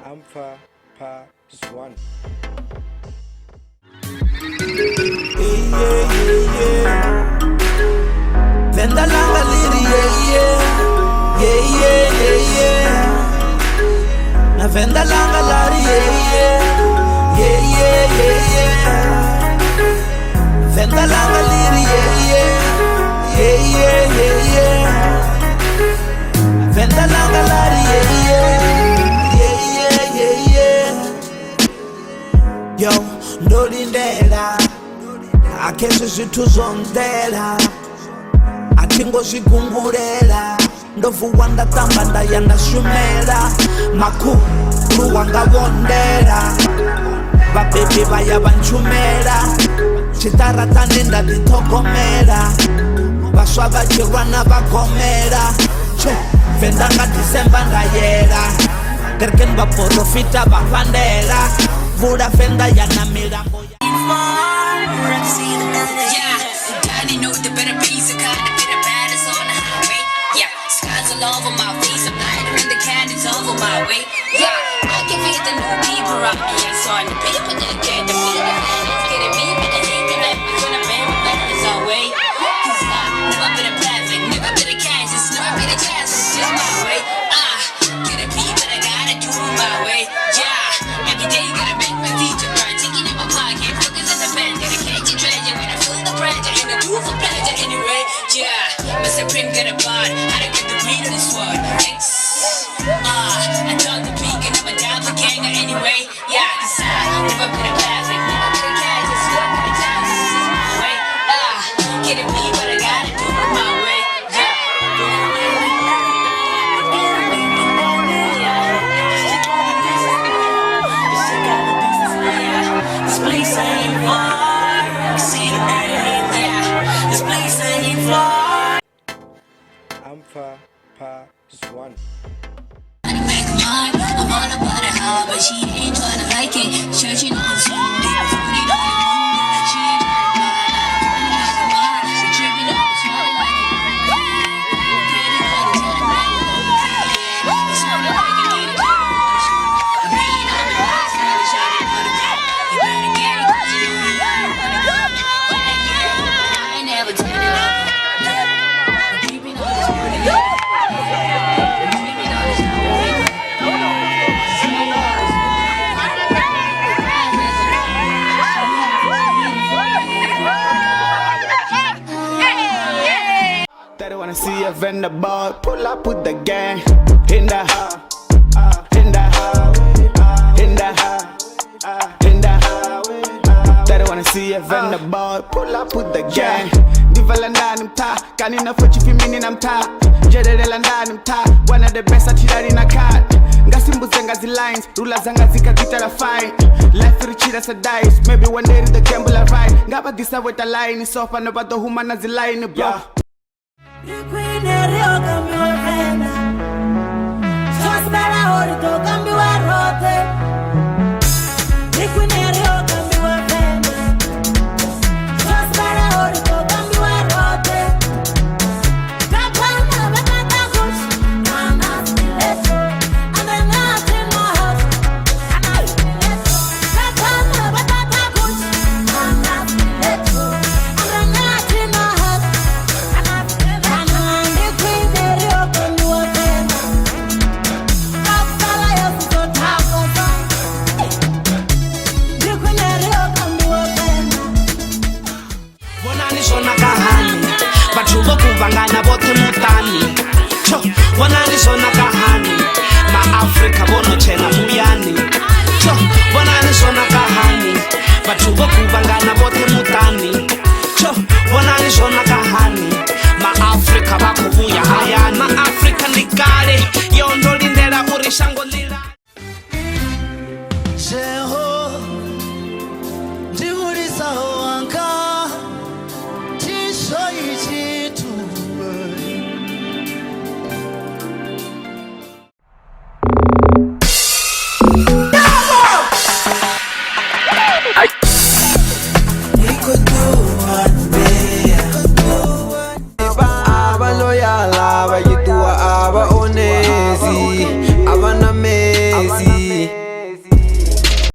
Ampha Swan. Venda langa liri, na venda langa lari, venda langa liri, venda langa lari, yo ndolindela akesho zwithu zondela atingo zvigungulela ndovuwa ndatamba ndaya ndashumela makhulu wanga vondela vabebi vaya vanchumela chitaratani ndadithogomela vaswa vachirwana vagomela vendanga disemba ndayela kerken vaprofita vafandela vula fenda yana milambo over my face, I'm lighter and the candles over my way. Yeah, I can feel the new people around me. I saw the people that get the meaning. It's getting me, but they hate me like me when I'm in my is away. Cause never been a perfect, never been a Kansas, never been a chance, it's just my way. Get a beat, but I gotta do it my way. Yeah, every day gotta make my feature burn. Taking in my pocket, focus on the band, dedicate to treasure when I feel the pressure and I do for pleasure anyway. Yeah, my supreme got a bond. This one, I thought the beacon of a doppelganger anyway. Yeah, cause I never been a perfect, never been a cat, just look at the time, this is my way. Get it me, but I gotta do it my way. This place ain't far, see the night, yeah. This place ain't far. Ampha Swan. I'm all about it hard, but she ain't tryna like it. Searching on Zoom, they phone it on the moon. She ain't tryna mind, she tripping up, smelling like it. Pretty lady, tryna make it look it's smelling like it need a close. I'm being on the rise, now it's shining on the ground. You better get it, cause you know you wanna go. When I get it, I ain't never turn it up. I'm creeping on this morning, wanna see a vendor boy pull up with the gang. They wanna see a vendor boy pull up with the gang. Divala ndani mtaa, kanina fochi fimini na mtaa. Jedela ndani mtaa, one of the best achilari na card. Ngasimbuze ngazi lines, rula zanga zikakita la fine. Life richira sa dice, maybe one day the gamble a ride. Ngaba disa with a line, sofa no bado humana zilaini bro. Rio cambio de vena, sos para ahorita cambio a rote.